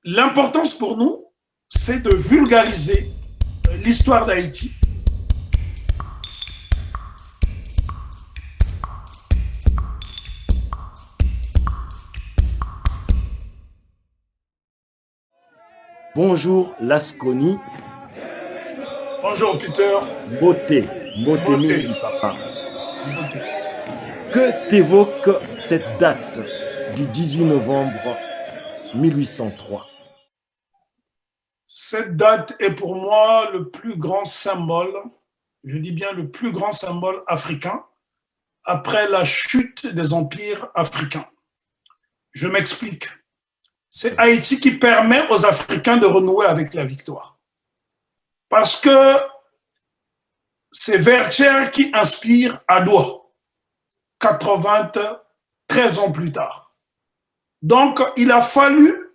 l'importance pour nous, c'est de vulgariser l'histoire d'Haïti. Bonjour Lasconi. Bonjour Peter. Beauté, beauté mingi papa. Que t'évoque cette date du 18 novembre 1803? Cette date est pour moi le plus grand symbole, je dis bien le plus grand symbole africain, après la chute des empires africains. Je m'explique. C'est Haïti qui permet aux Africains de renouer avec la victoire. Parce que c'est Vertières qui inspire Adoua, 93 ans plus tard. Donc, il a fallu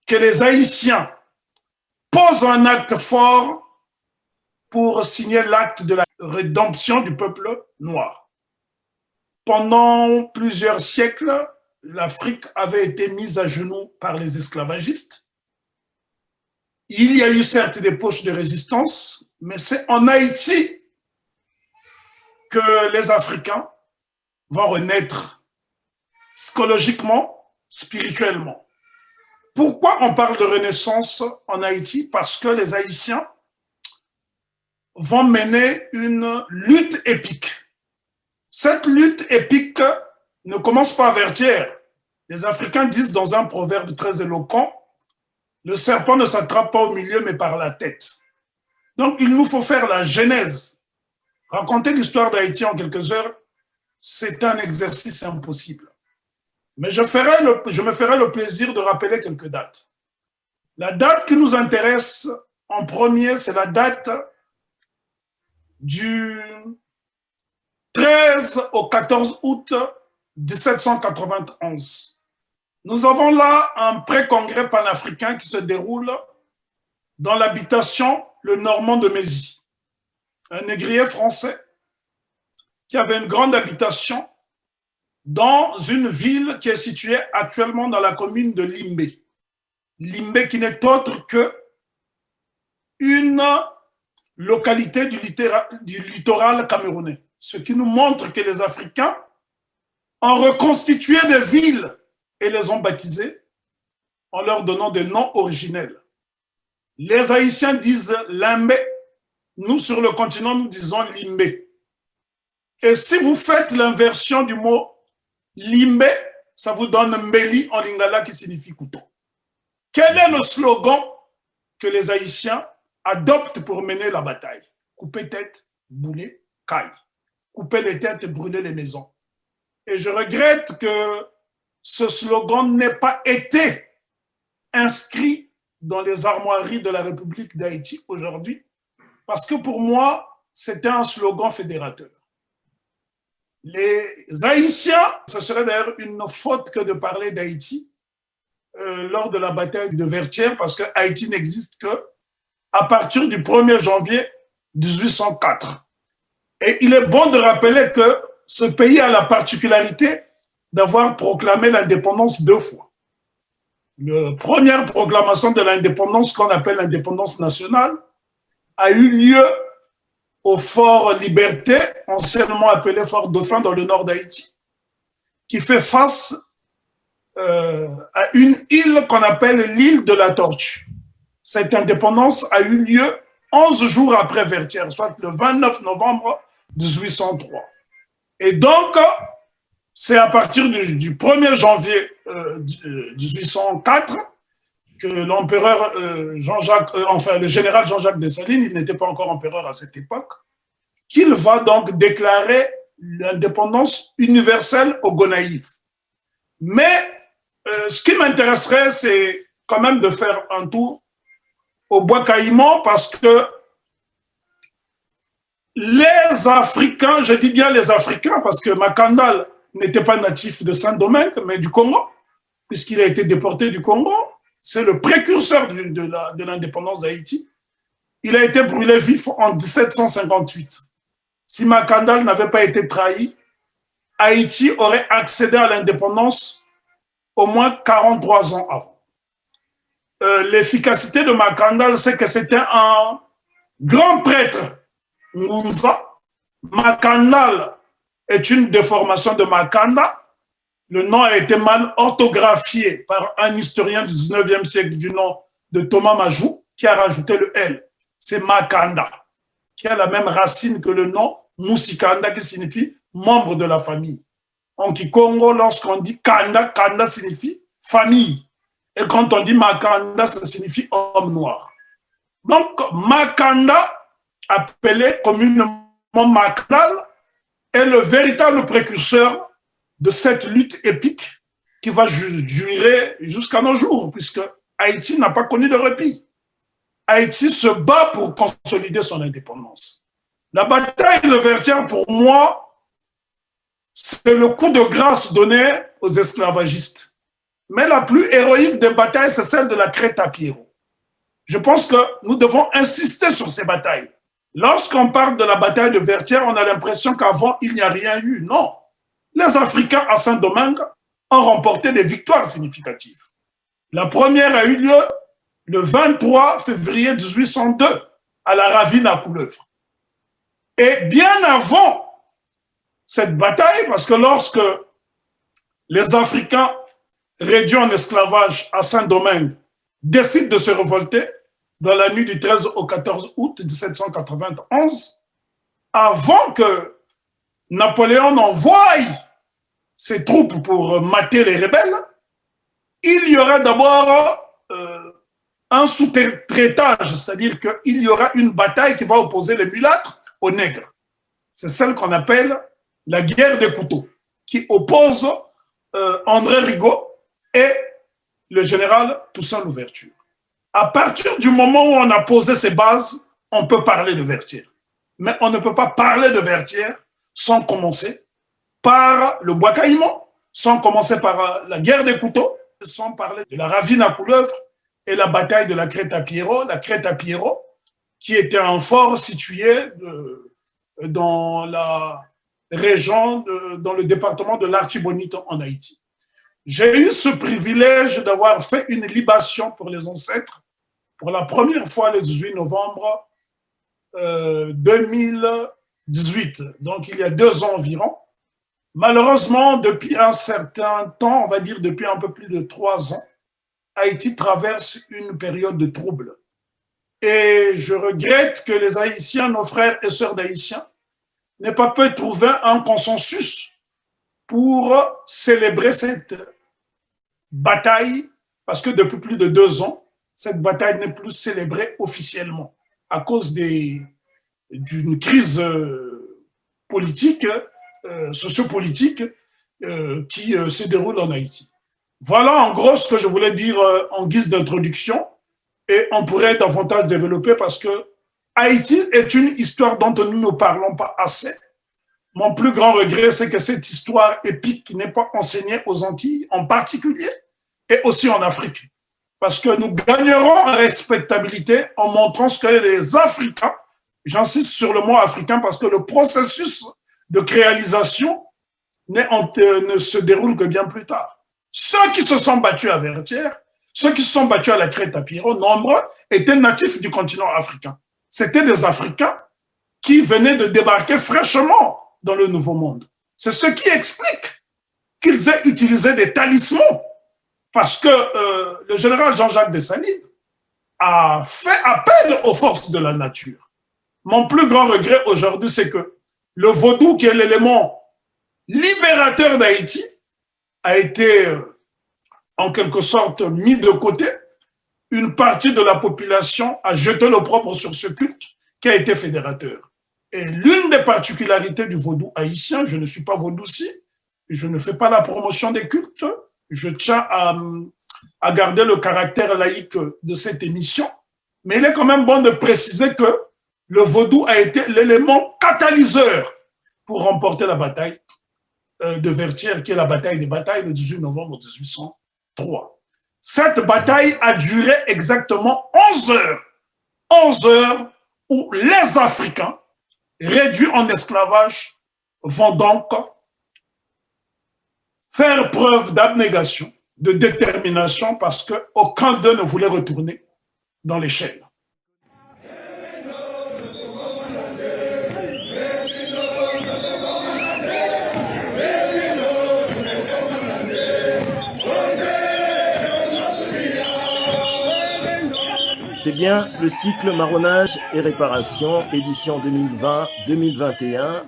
que les Haïtiens posent un acte fort pour signer l'acte de la rédemption du peuple noir. Pendant plusieurs siècles, l'Afrique avait été mise à genoux par les esclavagistes. Il y a eu certes des poches de résistance, mais c'est en Haïti que les Africains vont renaître psychologiquement, spirituellement. Pourquoi on parle de renaissance en Haïti? Parce que les Haïtiens vont mener une lutte épique. Cette lutte épique ne commence pas à Vertières. Les Africains disent dans un proverbe très éloquent, le serpent ne s'attrape pas au milieu, mais par la tête. Donc, il nous faut faire la genèse. Raconter l'histoire d'Haïti en quelques heures, c'est un exercice impossible. Mais je me ferai le plaisir de rappeler quelques dates. La date qui nous intéresse en premier, c'est la date du 13 au 14 août 1791. Nous avons là un pré-congrès panafricain qui se déroule dans l'habitation Le Normand de Mézy, un négrier français qui avait une grande habitation dans une ville qui est située actuellement dans la commune de Limbé. Limbé qui n'est autre que une localité du littoral camerounais. Ce qui nous montre que les Africains ont reconstitué des villes et les ont baptisées en leur donnant des noms originels. Les Haïtiens disent Limbé, nous sur le continent nous disons Limbé. Et si vous faites l'inversion du mot Limbé, ça vous donne Mbeli en lingala qui signifie couteau. Quel est le slogan que les Haïtiens adoptent pour mener la bataille? Couper tête, bouler, caille. Couper les têtes et brûler les maisons. Et je regrette que ce slogan n'ait pas été inscrit dans les armoiries de la République d'Haïti aujourd'hui, parce que pour moi, c'était un slogan fédérateur. Les Haïtiens, ce serait d'ailleurs une faute que de parler d'Haïti lors de la bataille de Vertières, parce que Haïti n'existe que à partir du 1er janvier 1804. Et il est bon de rappeler que ce pays a la particularité d'avoir proclamé l'indépendance 2 fois. La première proclamation de l'indépendance, qu'on appelle l'indépendance nationale, a eu lieu au fort Liberté, anciennement appelé fort Dauphin dans le nord d'Haïti, qui fait face à une île qu'on appelle l'île de la Tortue. Cette indépendance a eu lieu 11 jours après Vertières, soit le 29 novembre 1803. Et donc, c'est à partir du 1er janvier 1804 que l'empereur le général Jean-Jacques Dessalines, il n'était pas encore empereur à cette époque, qu'il va donc déclarer l'indépendance universelle aux Gonaïves. Mais ce qui m'intéresserait, c'est quand même de faire un tour au Bois Caïman, parce que les Africains, je dis bien les Africains, parce que Makandal n'était pas natif de Saint-Domingue, mais du Congo, puisqu'il a été déporté du Congo. C'est le précurseur de l'indépendance d'Haïti. Il a été brûlé vif en 1758. Si Makandal n'avait pas été trahi, Haïti aurait accédé à l'indépendance au moins 43 ans avant. l'efficacité de Makanda, c'est que c'était un grand prêtre Ngunza. Makandal est une déformation de Makanda. Le nom a été mal orthographié par un historien du 19e siècle du nom de Thomas Majou, qui a rajouté le L. C'est Makanda, qui a la même racine que le nom Musikanda, qui signifie membre de la famille. En Kikongo, lorsqu'on dit Kanda, Kanda signifie famille. Et quand on dit Makanda, ça signifie homme noir. Donc, Makanda, appelé communément Makandal, est le véritable précurseur de cette lutte épique qui va durer jusqu'à nos jours, puisque Haïti n'a pas connu de répit. Haïti se bat pour consolider son indépendance. La bataille de Vertières, pour moi, c'est le coup de grâce donné aux esclavagistes. Mais la plus héroïque des batailles, c'est celle de la Crête à Pierrot. Je pense que nous devons insister sur ces batailles. Lorsqu'on parle de la bataille de Vertières, on a l'impression qu'avant, il n'y a rien eu. Non. Les Africains à Saint-Domingue ont remporté des victoires significatives. La première a eu lieu le 23 février 1802 à la Ravine à Couleuvre. Et bien avant cette bataille, parce que lorsque les Africains réduits en esclavage à Saint-Domingue décident de se révolter dans la nuit du 13 au 14 août 1791, avant que Napoléon n'envoie ses troupes pour mater les rebelles, il y aura d'abord un sous-traitage, c'est-à-dire qu'il y aura une bataille qui va opposer les mulâtres aux nègres. C'est celle qu'on appelle la guerre des couteaux, qui oppose André Rigaud et le général Toussaint Louverture. À partir du moment où on a posé ces bases, on peut parler de Vertières. Mais on ne peut pas parler de Vertières sans commencer par le bois caïman, sans commencer par la guerre des couteaux, sans parler de la Ravine à Couleuvre et la bataille de la Crête à Pierrot. La Crête à Pierrot, qui était un fort situé dans la région, dans le département de l'Artibonite en Haïti. J'ai eu ce privilège d'avoir fait une libation pour les ancêtres pour la première fois le 18 novembre 2018, donc il y a 2 ans environ. Malheureusement, depuis un certain temps, on va dire depuis un peu plus de 3 ans, Haïti traverse une période de trouble. Et je regrette que les Haïtiens, nos frères et sœurs d'Haïtiens, n'aient pas pu trouver un consensus pour célébrer cette bataille, parce que depuis plus de 2 ans, cette bataille n'est plus célébrée officiellement à cause d'une crise politique, sociopolitique qui se déroule en Haïti. Voilà en gros ce que je voulais dire en guise d'introduction, et on pourrait davantage développer parce que Haïti est une histoire dont nous ne parlons pas assez. Mon plus grand regret, c'est que cette histoire épique n'est pas enseignée aux Antilles en particulier et aussi en Afrique. Parce que nous gagnerons en respectabilité en montrant ce que les Africains, j'insiste sur le mot africain parce que le processus de créalisation ne se déroule que bien plus tard. Ceux qui se sont battus à Vertières, ceux qui se sont battus à la Crête à Pierrot, nombreux étaient natifs du continent africain. C'était des Africains qui venaient de débarquer fraîchement dans le Nouveau Monde. C'est ce qui explique qu'ils aient utilisé des talismans, parce que le général Jean-Jacques Dessalines a fait appel aux forces de la nature. Mon plus grand regret aujourd'hui, c'est que le vaudou, qui est l'élément libérateur d'Haïti, a été en quelque sorte mis de côté. Une partie de la population a jeté l'opprobre sur ce culte qui a été fédérateur. Et l'une des particularités du vaudou haïtien, je ne suis pas vaudouci, je ne fais pas la promotion des cultes, je tiens à garder le caractère laïque de cette émission, mais il est quand même bon de préciser que le vaudou a été l'élément catalyseur pour remporter la bataille de Vertières, qui est la bataille des batailles le 18 novembre 1803. Cette bataille a duré exactement 11 heures. 11 heures où les Africains, réduits en esclavage, vont donc faire preuve d'abnégation, de détermination parce qu'aucun d'eux ne voulait retourner dans les chaînes. C'est bien le cycle Marronnage et réparation, édition 2020-2021,